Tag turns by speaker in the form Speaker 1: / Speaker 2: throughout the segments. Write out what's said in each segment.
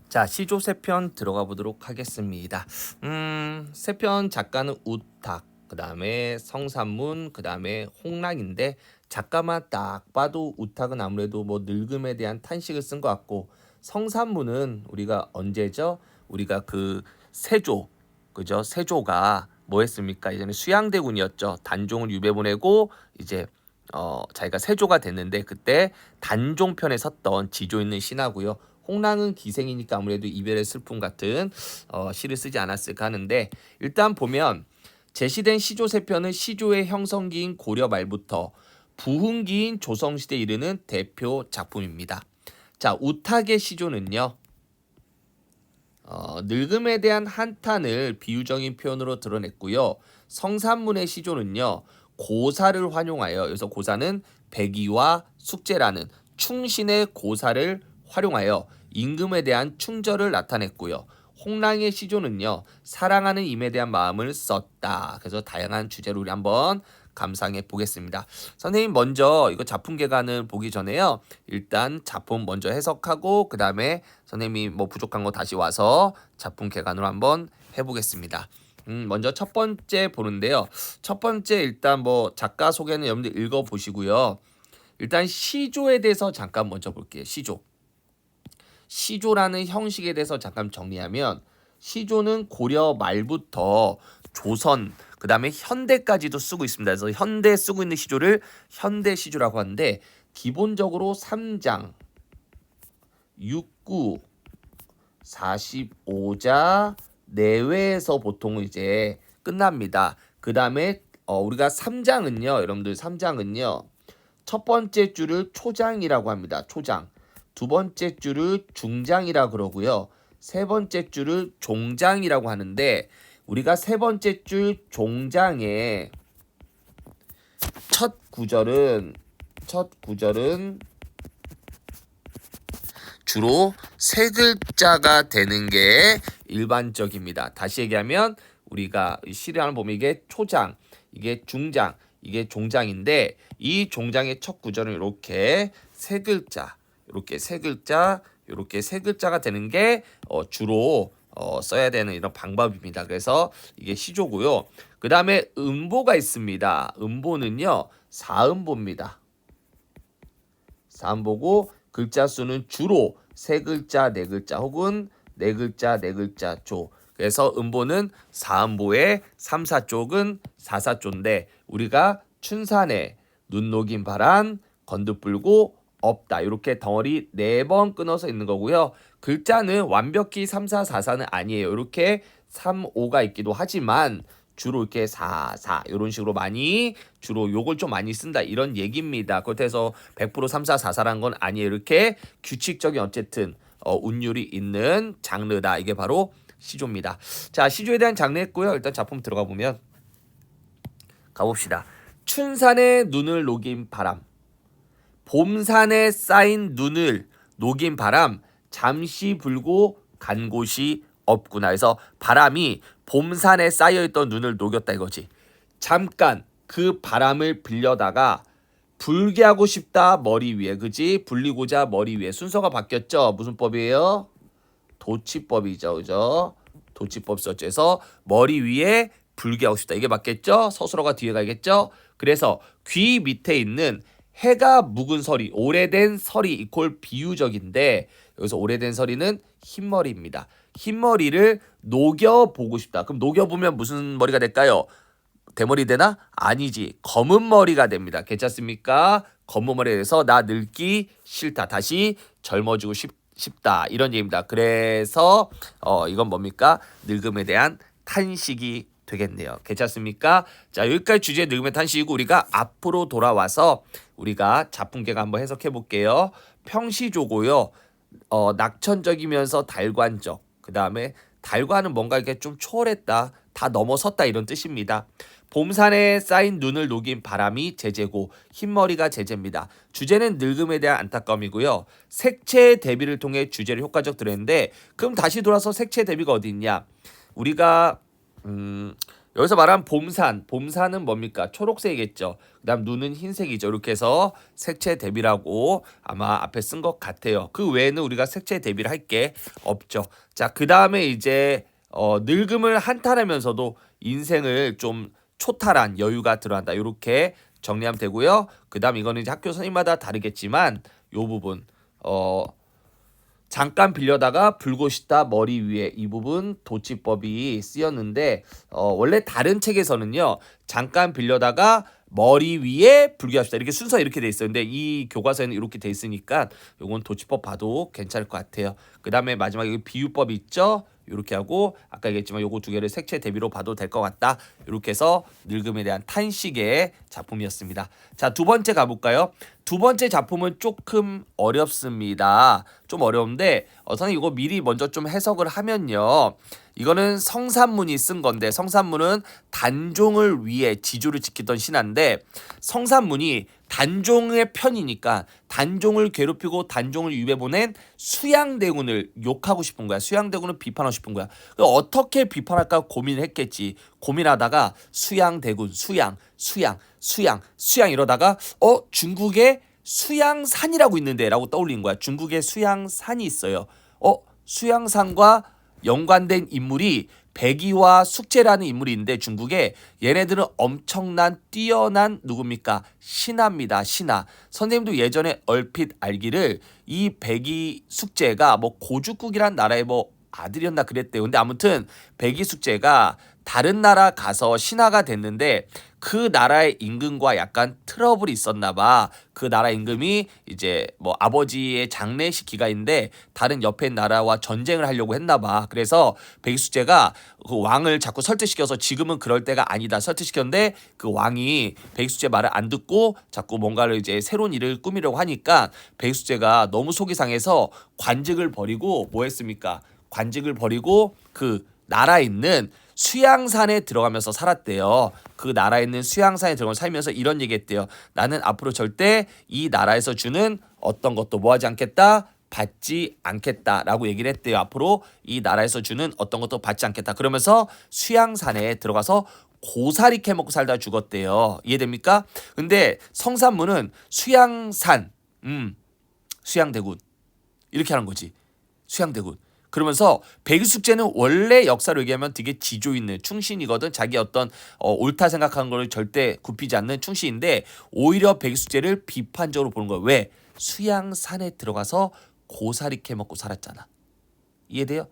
Speaker 1: 자, 시조 세 편 들어가 보도록 하겠습니다. 세 편 작가는 우탁, 그다음에 성산문, 그다음에 홍락인데 작가만 딱 봐도 우탁은 아무래도 뭐 늙음에 대한 탄식을 쓴 것 같고 성산문은 우리가 언제죠? 우리가 그 세조, 그죠? 세조가 뭐 했습니까? 예전에 수양대군이었죠. 단종을 유배 보내고 이제 자기가 세조가 됐는데 그때 단종편에 섰던 지조 있는 신하고요. 홍랑은 기생이니까 아무래도 이별의 슬픔 같은 시를 쓰지 않았을까 하는데 일단 보면 제시된 시조 세 편은 시조의 형성기인 고려 말부터 부흥기인 조성시대에 이르는 대표 작품입니다. 자, 우탁의 시조는요. 늙음에 대한 한탄을 비유적인 표현으로 드러냈고요. 성산문의 시조는요. 고사를 활용하여 여기서 고사는 백의와 숙제라는 충신의 고사를 활용하여 임금에 대한 충절을 나타냈고요. 홍랑의 시조는요. 사랑하는 임에 대한 마음을 썼다. 그래서 다양한 주제로 우리 한번 감상해 보겠습니다. 선생님 먼저 이거 작품 개관을 보기 전에요. 일단 작품 먼저 해석하고 그 다음에 선생님이 뭐 부족한 거 다시 와서 작품 개관으로 한번 해보겠습니다. 먼저 첫 번째 보는데요. 첫 번째 일단 뭐 작가 소개는 여러분들 읽어 보시고요. 일단 시조에 대해서 잠깐 먼저 볼게요. 시조. 시조라는 형식에 대해서 잠깐 정리하면 시조는 고려 말부터 조선 그 다음에 현대까지도 쓰고 있습니다. 그래서 현대 쓰고 있는 시조를 현대 시조라고 하는데 기본적으로 3장 6구 45자 내외에서 보통 이제 끝납니다. 그 다음에 우리가 3장은요. 여러분들 3장은요. 첫 번째 줄을 초장이라고 합니다. 초장. 두 번째 줄을 중장이라 그러고요. 세 번째 줄을 종장이라고 하는데 우리가 세 번째 줄 종장의 첫 구절은 주로 세 글자가 되는 게 일반적입니다. 다시 얘기하면 우리가 시를 하나 보면 이게 초장, 이게 중장, 이게 종장인데 이 종장의 첫 구절은 이렇게 세 글자, 이렇게 세 글자, 이렇게 세 글자가 되는 게 주로 써야 되는 이런 방법입니다. 그래서 이게 시조고요. 그 다음에 음보가 있습니다. 음보는요 사음보입니다. 사음보고 글자 수는 주로 세 글자, 네 글자 혹은 네 글자, 네 글자 조. 그래서 음보는 사음보의 3, 4쪽은 4, 4조인데 우리가 춘산에 눈 녹인 바람 건득불고 없다. 이렇게 덩어리 4번 끊어서 있는 거고요. 글자는 완벽히 3, 4, 4, 4는 아니에요. 이렇게 3, 5가 있기도 하지만 주로 이렇게 4, 4 이런 식으로 많이 주로 요걸 좀 많이 쓴다 이런 얘기입니다. 그렇다고 해서 100% 3, 4, 4, 4란 건 아니에요. 이렇게 규칙적인 어쨌든 운율이 있는 장르다. 이게 바로 시조입니다. 자, 시조에 대한 장르 했고요. 일단 작품 들어가 보면 가봅시다. 춘산에 눈을 녹인 바람, 봄산에 쌓인 눈을 녹인 바람, 잠시 불고 간 곳이 없구나. 그래서 바람이 봄산에 쌓여있던 눈을 녹였다 이거지. 잠깐 그 바람을 빌려다가 불게 하고 싶다 머리 위에, 그지? 불리고자 머리 위에. 순서가 바뀌었죠. 무슨 법이에요? 도치법이죠, 그죠? 도치법 썼죠. 그래서 머리 위에 불게 하고 싶다. 이게 맞겠죠? 서술어가 뒤에 가겠죠? 그래서 귀 밑에 있는 해가 묵은 서리, 오래된 서리 이퀄 비유적인데 여기서 오래된 서리는 흰머리입니다. 흰머리를 녹여보고 싶다. 그럼 녹여보면 무슨 머리가 될까요? 대머리 되나? 아니지. 검은 머리가 됩니다. 괜찮습니까? 검은 머리에 대해서 나 늙기 싫다. 다시 젊어지고 싶다. 이런 얘기입니다. 그래서 이건 뭡니까? 늙음에 대한 탄식이 되겠네요. 괜찮습니까? 자, 여기까지 주제 늙음의 탄식이고 우리가 앞으로 돌아와서 우리가 작품계가 한번 해석해 볼게요. 평시조고요. 낙천적이면서 달관적. 그 다음에 달관은 뭔가 이렇게 좀 초월했다. 다 넘어섰다 이런 뜻입니다. 봄산에 쌓인 눈을 녹인 바람이 제재고 흰머리가 제재입니다. 주제는 늙음에 대한 안타까움이고요. 색채 대비를 통해 주제를 효과적 드렸는데 그럼 다시 돌아서 색채 대비가 어디 있냐? 우리가 여기서 말한 봄산은 뭡니까? 초록색이겠죠. 그다음 눈은 흰색이죠. 이렇게 해서 색채 대비라고 아마 앞에 쓴 것 같아요. 그 외에는 우리가 색채 대비를 할 게 없죠. 자, 그다음에 이제 늙음을 한탄하면서도 인생을 좀 초탈한 여유가 들어간다. 이렇게 정리하면 되고요. 그다음 이거는 이제 학교 선생님마다 다르겠지만 요 부분 잠깐 빌려다가 불고 싶다 머리 위에 이 부분 도치법이 쓰였는데 원래 다른 책에서는요 잠깐 빌려다가 머리 위에 불게 합시다 이렇게 순서 이렇게 돼 있었는데 이 교과서에는 이렇게 돼 있으니까 요건 도치법 봐도 괜찮을 것 같아요. 그 다음에 마지막에 여기 비유법이 있죠. 이렇게 하고 아까 얘기했지만 요거 두 개를 색채 대비로 봐도 될 것 같다. 이렇게 해서 늙음에 대한 탄식의 작품이었습니다. 자, 두 번째 가볼까요? 두 번째 작품은 조금 어렵습니다. 좀 어려운데 선생님 이거 미리 먼저 좀 해석을 하면요. 이거는 성산문이 쓴 건데 성산문은 단종을 위해 지조를 지키던 신하인데 성산문이 단종의 편이니까 단종을 괴롭히고 단종을 유배 보낸 수양대군을 욕하고 싶은 거야. 수양대군을 비판하고 싶은 거야. 어떻게 비판할까 고민을 했겠지. 고민하다가 수양대군 수양 이러다가 중국에 수양산이라고 있는데 라고 떠올린 거야. 중국에 수양산이 있어요. 수양산과 연관된 인물이 백이와 숙제라는 인물이 있는데 중국에 얘네들은 엄청난 뛰어난 누굽니까? 신하입니다. 신하. 선생님도 예전에 얼핏 알기를 이 백이 숙제가 뭐 고죽국이란 나라의 뭐 아들이었나 그랬대요. 근데 아무튼 백이 숙제가 다른 나라 가서 신하가 됐는데 그 나라의 임금과 약간 트러블이 있었나 봐. 그 나라 임금이 이제 뭐 아버지의 장례식 기간인데 다른 옆에 나라와 전쟁을 하려고 했나 봐. 그래서 백이숙제가 그 왕을 자꾸 설득시켜서 지금은 그럴 때가 아니다 설득시켰는데 그 왕이 백이숙제 말을 안 듣고 자꾸 뭔가를 이제 새로운 일을 꾸미려고 하니까 백이숙제가 너무 속이 상해서 관직을 버리고 뭐 했습니까? 관직을 버리고 그 나라에 있는 수양산에 들어가면서 살았대요. 그 나라에 있는 수양산에 들어가면서 살면서 이런 얘기했대요. 나는 앞으로 절대 이 나라에서 주는 어떤 것도 뭐 하지 않겠다? 받지 않겠다라고 얘기를 했대요. 앞으로 이 나라에서 주는 어떤 것도 받지 않겠다. 그러면서 수양산에 들어가서 고사리 캐먹고 살다 죽었대요. 이해됩니까? 근데 성산문은 수양산, 수양대군 이렇게 하는 거지. 수양대군. 그러면서 백이숙제는 원래 역사를 얘기하면 되게 지조 있는 충신이거든. 자기 어떤 옳다 생각하는 걸 절대 굽히지 않는 충신인데 오히려 백이숙제를 비판적으로 보는 거야. 왜? 수양산에 들어가서 고사리 캐먹고 살았잖아. 이해돼요?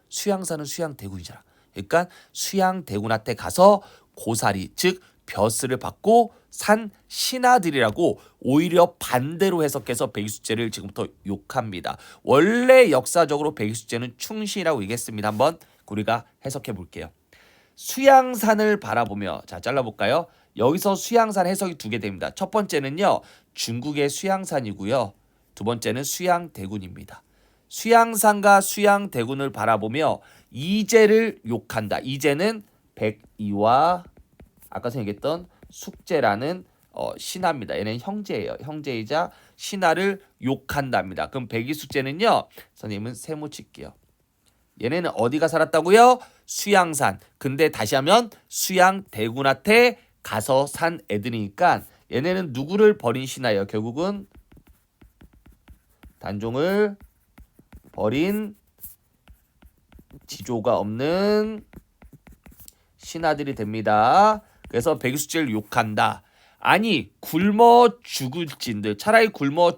Speaker 1: 수양산은 수양대군이잖아. 그러니까 수양대군한테 가서 고사리 즉 벼슬을 받고 산 신하들이라고 오히려 반대로 해석해서 백이숙제를 지금부터 욕합니다. 원래 역사적으로 백이숙제는 충신이라고 얘기했습니다. 한번 우리가 해석해 볼게요. 수양산을 바라보며 자 잘라볼까요? 여기서 수양산 해석이 두 개 됩니다. 첫 번째는요. 중국의 수양산이고요. 두 번째는 수양대군입니다. 수양산과 수양대군을 바라보며 이제를 욕한다. 이제는 백이와 아까 얘기했던 숙제라는 신하입니다. 얘는 형제예요. 형제이자 신하를 욕한답니다. 그럼 백이숙제는요. 선생님은 세모 칠게요. 얘네는 어디가 살았다고요? 수양산. 근데 다시 하면 수양대군한테 가서 산 애들이니까 얘네는 누구를 버린 신하예요? 결국은 단종을 버린 지조가 없는 신하들이 됩니다. 그래서 백이숙제를 욕한다. 아니 굶어 죽을진들 차라리 굶어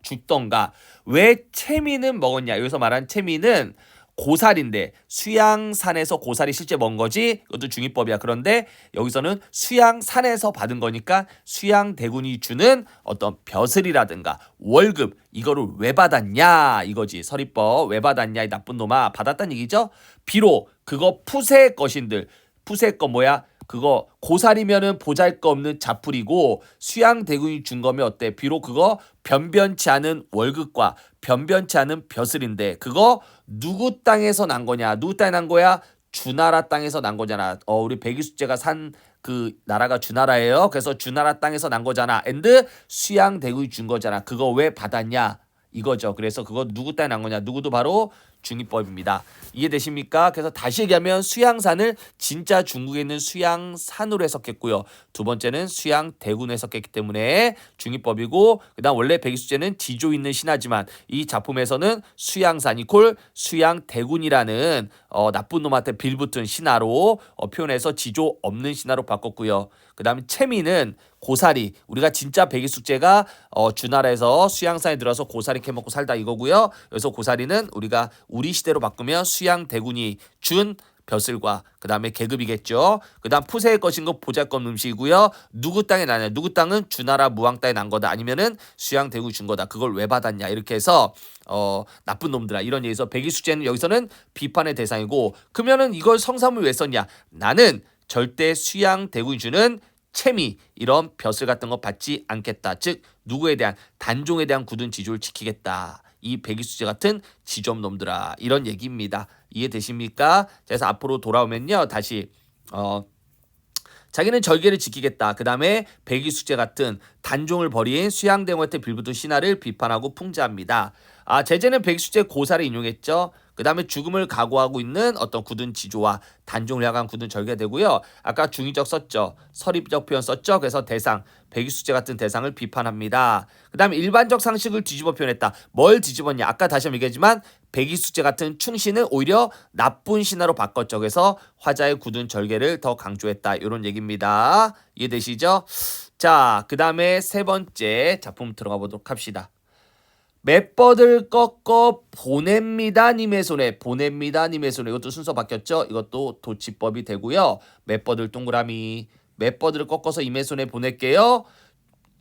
Speaker 1: 죽던가. 왜 채미는 먹었냐. 여기서 말한 채미는 고사리인데 수양산에서 고사리 실제 먹은 거지. 이것도 중위법이야. 그런데 여기서는 수양산에서 받은 거니까 수양대군이 주는 어떤 벼슬이라든가 월급 이거를 왜 받았냐 이거지. 서리법 왜 받았냐 이 나쁜 놈아. 받았다는 얘기죠. 비록 그거 푸세 것인들 푸세 거 뭐야? 그거 고사리면은 보잘것없는 자풀이고 수양대군이 준 거면 어때? 비록 그거 변변치 않은 월급과 변변치 않은 벼슬인데 그거 누구 땅에서 난 거냐? 누구 땅에 난 거야? 주나라 땅에서 난 거잖아. 우리 백이숙제가 산 그 나라가 주나라예요. 그래서 주나라 땅에서 난 거잖아. 앤드 수양대군이 준 거잖아. 그거 왜 받았냐? 이거죠. 그래서 그거 누구 땅에 난 거냐? 누구도 바로 중위법입니다. 이해되십니까? 그래서 다시 얘기하면 수양산을 진짜 중국에 있는 수양산으로 해석했고요. 두 번째는 수양대군으로 해석했기 때문에 중위법이고, 그다음 원래 백이숙제는 지조 있는 신하지만 이 작품에서는 수양산 이콜 수양대군이라는 나쁜 놈한테 빌붙은 신하로 표현해서 지조 없는 신하로 바꿨고요. 그다음에 채미는 고사리, 우리가 진짜 백이숙제가 주나라에서 수양산에 들어서 고사리 캐먹고 살다 이거고요. 여기서 고사리는 우리가 우리 시대로 바꾸면 수양대군이 준 벼슬과 그 다음에 계급이겠죠. 그 다음 푸세의 것인 거 보잘것 음식이고요. 누구 땅에 나냐? 누구 땅은 주나라 무왕 땅에 난 거다. 아니면은 수양대군이 준 거다. 그걸 왜 받았냐? 이렇게 해서 나쁜 놈들아 이런 얘기에서 백이숙제는 여기서는 비판의 대상이고, 그러면은 이걸 성삼을 왜 썼냐? 나는 절대 수양대군이 주는 채미 이런 벼슬 같은 거 받지 않겠다. 즉 누구에 대한 단종에 대한 굳은 지조를 지키겠다. 이 백이숙제 같은 지점놈들아 이런 얘기입니다. 이해되십니까? 그래서 앞으로 돌아오면요 다시 자기는 절개를 지키겠다. 그 다음에 백이숙제 같은 단종을 벌인 수양대군한테 빌붙은 신하를 비판하고 풍자합니다. 제제는 백이숙제 고사를 인용했죠. 그 다음에 죽음을 각오하고 있는 어떤 굳은 지조와 단종을 향한 굳은 절개가 되고요. 아까 중의적 썼죠. 서립적 표현 썼죠. 그래서 대상, 백이숙제 같은 대상을 비판합니다. 그 다음에 일반적 상식을 뒤집어 표현했다. 뭘 뒤집었냐? 아까 다시 한번 얘기하지만 백이숙제 같은 충신을 오히려 나쁜 신하로 바꿨죠. 그래서 화자의 굳은 절개를 더 강조했다. 이런 얘기입니다. 이해되시죠? 자, 그 다음에 세 번째 작품 들어가 보도록 합시다. 맷버들 꺾어 보냅니다 님의 손에, 보냅니다 님의 손에. 이것도 순서 바뀌었죠. 이것도 도치법이 되고요. 맷버들 동그라미, 맷버들을 꺾어서 님의 손에 보낼게요.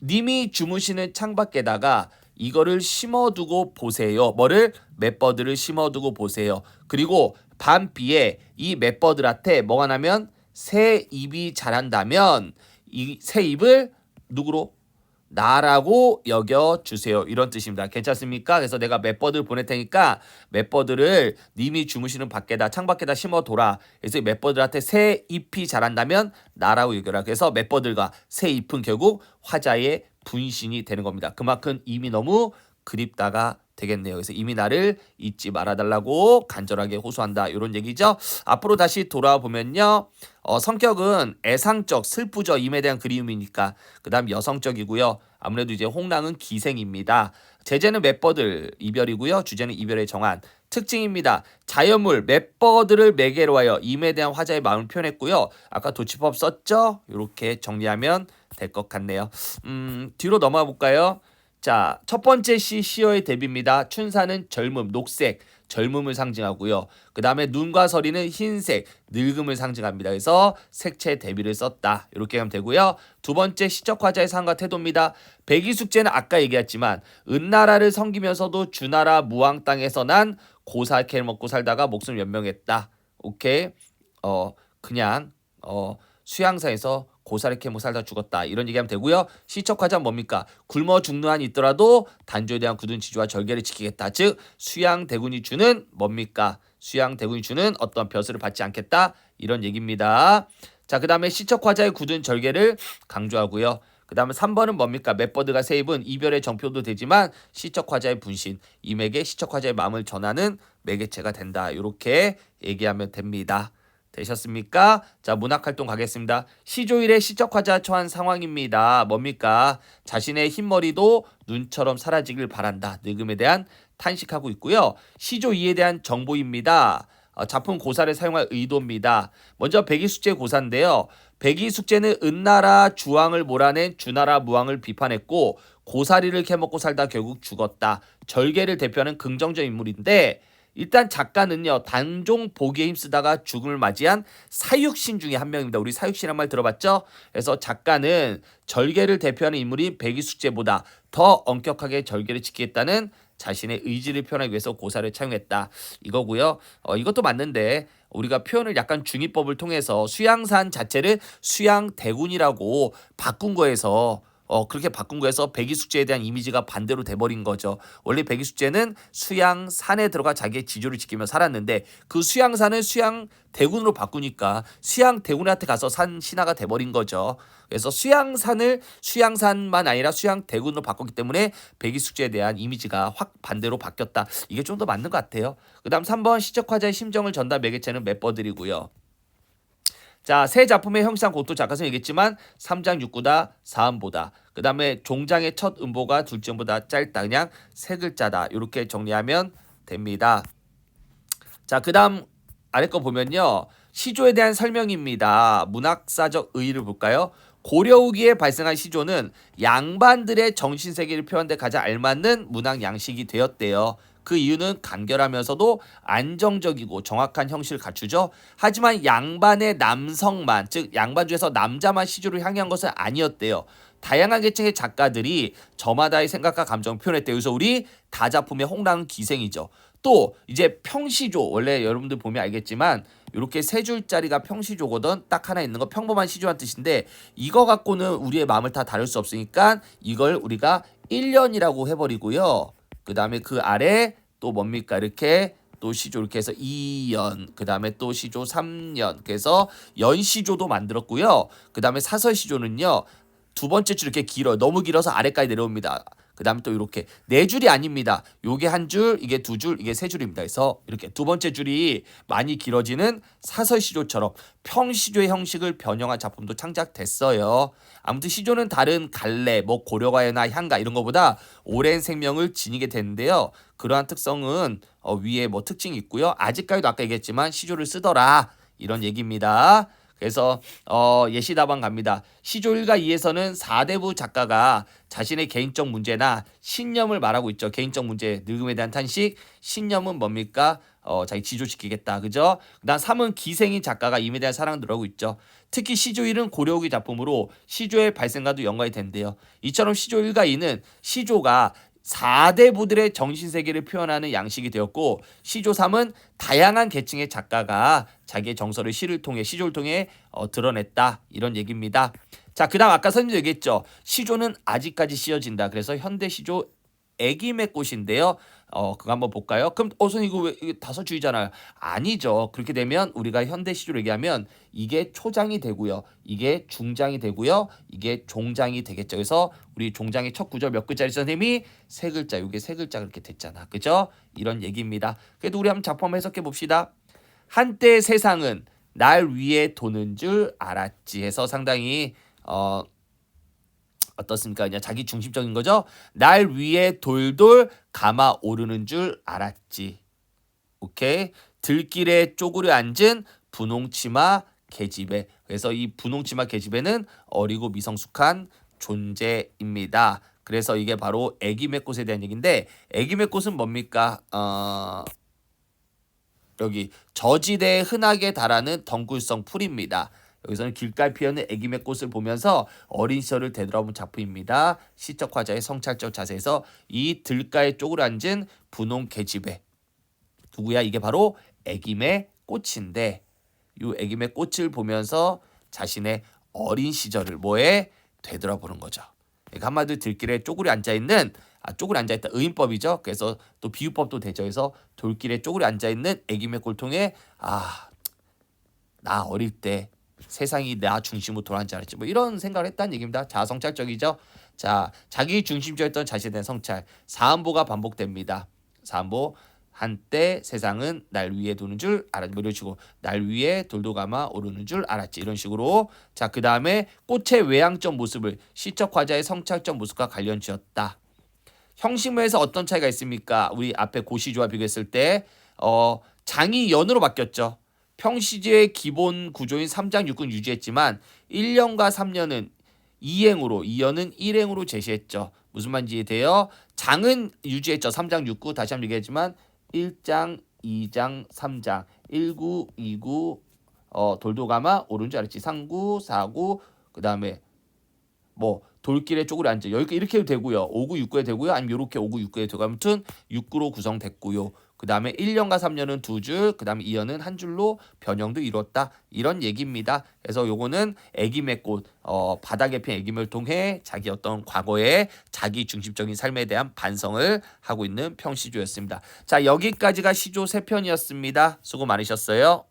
Speaker 1: 님이 주무시는 창밖에다가 이거를 심어두고 보세요. 뭐를? 맷버들을 심어두고 보세요. 그리고 밤비에 이 맷버들한테 뭐가 나면 새 잎이 자란다면 이 새 잎을 누구로? 나라고 여겨주세요. 이런 뜻입니다. 괜찮습니까? 그래서 내가 맷버들 보낼 테니까 맷버들을 님이 주무시는 밖에다 창밖에다 심어둬라. 그래서 맷버들한테 새 잎이 자란다면 나라고 여겨라. 그래서 맷버들과 새 잎은 결국 화자의 분신이 되는 겁니다. 그만큼 이미 너무 그립다가 되겠네요. 그래서 이미 나를 잊지 말아달라고 간절하게 호소한다. 이런 얘기죠. 앞으로 다시 돌아와 보면요. 성격은 애상적, 슬프죠. 임에 대한 그리움이니까. 그 다음 여성적이고요. 아무래도 이제 홍랑은 기생입니다. 제재는 맷버들 이별이고요. 주제는 이별의 정한. 특징입니다. 자연물 맷버들을 매개로 하여 임에 대한 화자의 마음을 표현했고요. 아까 도치법 썼죠? 이렇게 정리하면 될 것 같네요. 뒤로 넘어가 볼까요? 자, 첫 번째 시어의 대비입니다. 춘사는 젊음, 녹색, 젊음을 상징하고요. 그 다음에 눈과 서리는 흰색, 늙음을 상징합니다. 그래서 색채 대비를 썼다. 이렇게 하면 되고요. 두 번째 시적 화자의 상과 태도입니다. 백이숙제는 아까 얘기했지만 은나라를 섬기면서도 주나라 무왕 땅에서 난 고사케를 먹고 살다가 목숨을 연명했다. 오케이. 그냥 수양사에서 고사리 캐고 살다 죽었다. 이런 얘기하면 되고요. 시척화자는 뭡니까? 굶어 죽는 한이 있더라도 단조에 대한 굳은 지조와 절개를 지키겠다. 즉 수양대군이 주는 뭡니까? 수양대군이 주는 어떤 벼슬을 받지 않겠다. 이런 얘기입니다. 자, 그 다음에 시척화자의 굳은 절개를 강조하고요. 그 다음에 3번은 뭡니까? 맷버드가 새 입은 이별의 정표도 되지만 시척화자의 분신, 임에게 시척화자의 마음을 전하는 매개체가 된다. 이렇게 얘기하면 됩니다. 되셨습니까? 자, 문학활동 가겠습니다. 시조일의 시적화자 처한 상황입니다. 뭡니까? 자신의 흰머리도 눈처럼 사라지길 바란다. 늙음에 대한 탄식하고 있고요. 시조 2에 대한 정보입니다. 작품 고사를 사용할 의도입니다. 먼저 백이숙제 고사인데요. 백이숙제는 은나라 주왕을 몰아낸 주나라 무왕을 비판했고 고사리를 캐먹고 살다 결국 죽었다. 절개를 대표하는 긍정적 인물인데 일단 작가는요. 단종 보기에 힘쓰다가 죽음을 맞이한 사육신 중에 한 명입니다. 우리 사육신이란 말 들어봤죠? 그래서 작가는 절개를 대표하는 인물인 백이숙제보다 더 엄격하게 절개를 지키겠다는 자신의 의지를 표현하기 위해서 고사를 차용했다. 이거고요. 이것도 맞는데 우리가 표현을 약간 중의법을 통해서 수양산 자체를 수양대군이라고 바꾼 거에서 그렇게 바꾼 거에서 백이숙제에 대한 이미지가 반대로 돼버린 거죠. 원래 백이숙제는 수양산에 들어가 자기의 지조를 지키며 살았는데 그 수양산을 수양대군으로 바꾸니까 수양대군한테 가서 산 신하가 돼버린 거죠. 그래서 수양산만 아니라 수양대군으로 바꿨기 때문에 백이숙제에 대한 이미지가 확 반대로 바뀌었다. 이게 좀 더 맞는 것 같아요. 그 다음 3번 시적화자의 심정을 전달 매개체는 맵버들이고요. 자, 새 작품의 형상 곧도 작가선 얘기했지만 3장 6구다, 4음보다. 그 다음에 종장의 첫 음보가 둘째 음보다 짧다. 그냥 세 글자다. 이렇게 정리하면 됩니다. 자, 그 다음 아래 거 보면요. 시조에 대한 설명입니다. 문학사적 의의를 볼까요? 고려 후기에 발생한 시조는 양반들의 정신세계를 표현한 데 가장 알맞는 문학 양식이 되었대요. 그 이유는 간결하면서도 안정적이고 정확한 형식을 갖추죠. 하지만 양반의 남성만, 즉 양반 중에서 남자만 시조를 향유한 것은 아니었대요. 다양한 계층의 작가들이 저마다의 생각과 감정을 표현했대요. 그래서 우리 다작품의 홍랑은 기생이죠. 또 이제 평시조, 원래 여러분들 보면 알겠지만 이렇게 세 줄짜리가 평시조거든. 딱 하나 있는 거 평범한 시조란 뜻인데 이거 갖고는 우리의 마음을 다 다룰 수 없으니까 이걸 우리가 1년이라고 해버리고요. 그 다음에 그 아래 또 뭡니까? 이렇게 또 시조 이렇게 해서 2연, 그 다음에 또 시조 3연, 그래서 연시조도 만들었고요. 그 다음에 사설시조는요. 두 번째 줄 이렇게 길어요. 너무 길어서 아래까지 내려옵니다. 그 다음에 또 이렇게 네 줄이 아닙니다. 요게 한 줄, 이게 두 줄, 이게 세 줄입니다. 그래서 이렇게 두 번째 줄이 많이 길어지는 사설시조처럼 평시조의 형식을 변형한 작품도 창작됐어요. 아무튼 시조는 다른 갈래, 뭐 고려가야나 향가 이런 것보다 오랜 생명을 지니게 되는데요. 그러한 특성은 위에 뭐 특징이 있고요. 아직까지도 아까 얘기했지만 시조를 쓰더라 이런 얘기입니다. 그래서 예시 답안 갑니다. 시조 1과 2에서는 4대부 작가가 자신의 개인적 문제나 신념을 말하고 있죠. 개인적 문제, 늙음에 대한 탄식, 신념은 뭡니까? 자기 지조시키겠다. 그죠? 그다음 3은 기생인 작가가 임에 대한 사랑을 늘어가고 있죠. 특히 시조 1은 고려후기 작품으로 시조의 발생과도 연관이 된대요. 이처럼 시조 1과 2는 시조가 4대 부들의 정신세계를 표현하는 양식이 되었고 시조 3은 다양한 계층의 작가가 자기의 정서를 시를 통해 시조를 통해 드러냈다 이런 얘기입니다. 자, 그 다음 아까 선생님도 얘기했죠. 시조는 아직까지 씌어진다. 그래서 현대 시조 애김의 꽃인데요. 그거 한번 볼까요? 그럼 선생님 이거 왜 이게 다섯 줄이잖아요. 아니죠. 그렇게 되면 우리가 현대 시조로 얘기하면 이게 초장이 되고요. 이게 중장이 되고요. 이게 종장이 되겠죠. 그래서 우리 종장의 첫 구절 몇 글자리 선생님이 세 글자. 이게 세 글자 그렇게 됐잖아. 그죠? 이런 얘기입니다. 그래도 우리 한번 작품 한번 해석해 봅시다. 한때 세상은 날 위에 도는 줄 알았지 해서 상당히 어떻습니까? 그냥 자기 중심적인 거죠. 날 위에 돌돌 감아 오르는 줄 알았지. 오케이. 들길에 쪼그려 앉은 분홍치마 계집애. 그래서 이 분홍치마 계집애는 어리고 미성숙한 존재입니다. 그래서 이게 바로 애기매꽃에 대한 얘기인데 애기매꽃은 뭡니까? 여기 저지대에 흔하게 자라는 덩굴성 풀입니다. 여기서는 길가에 피어있는 애기매꽃을 보면서 어린 시절을 되돌아본 작품입니다. 시적 화자의 성찰적 자세에서 이 들가에 쪼그려 앉은 분홍 계집애 누구야? 이게 바로 애기매꽃인데 이 애기매꽃을 보면서 자신의 어린 시절을 뭐에 되돌아보는 거죠. 그러니까 한마디로 들길에 쪼그려 앉아있는 쪼그려 앉아있다 의인법이죠. 그래서 또 비유법도 되죠. 그래서 돌길에 쪼그려 앉아있는 애기매꽃을 통해 나 어릴 때 세상이 나 중심으로 돌아가는 줄 알았지. 뭐 이런 생각을 했다는 얘기입니다. 자아성찰적이죠. 자, 자기 중심적이었던 자신에 대한 성찰. 사음보가 반복됩니다. 사음보 한때 세상은 날 위에 도는 줄 알았지. 뭐 이런 식으로 날 위에 돌도 감아 오르는 줄 알았지. 이런 식으로. 자, 그 다음에 꽃의 외향적 모습을 시적 화자의 성찰적 모습과 관련 지었다. 형식물에서 어떤 차이가 있습니까? 우리 앞에 고시조와 비교했을 때 장이 연으로 바뀌었죠. 평시제의 기본 구조인 3장 6군 유지했지만 1년과 3년은 2행으로 2년은 1행으로 제시했죠. 무슨 말인지 이해돼요? 장은 유지했죠. 3장 6구 다시 한번 얘기했지만 1장, 2장, 3장 1구, 2구 돌도 감아 오른 줄 알았지. 3구, 4구 그 다음에 뭐 돌길에 쪼그려 앉아. 이렇게 해도 되고요. 5구 6구에 되고요. 아니면 이렇게 5구 6구에 되고 아무튼 6구로 구성됐고요. 그 다음에 1년과 3년은 두 줄, 그 다음에 2년은 한 줄로 변형도 이뤘다. 이런 얘기입니다. 그래서 요거는 애기매꽃, 바닥에 핀 애기매를 통해 자기 어떤 과거의 자기 중심적인 삶에 대한 반성을 하고 있는 평시조였습니다. 자, 여기까지가 시조 3편이었습니다. 수고 많으셨어요.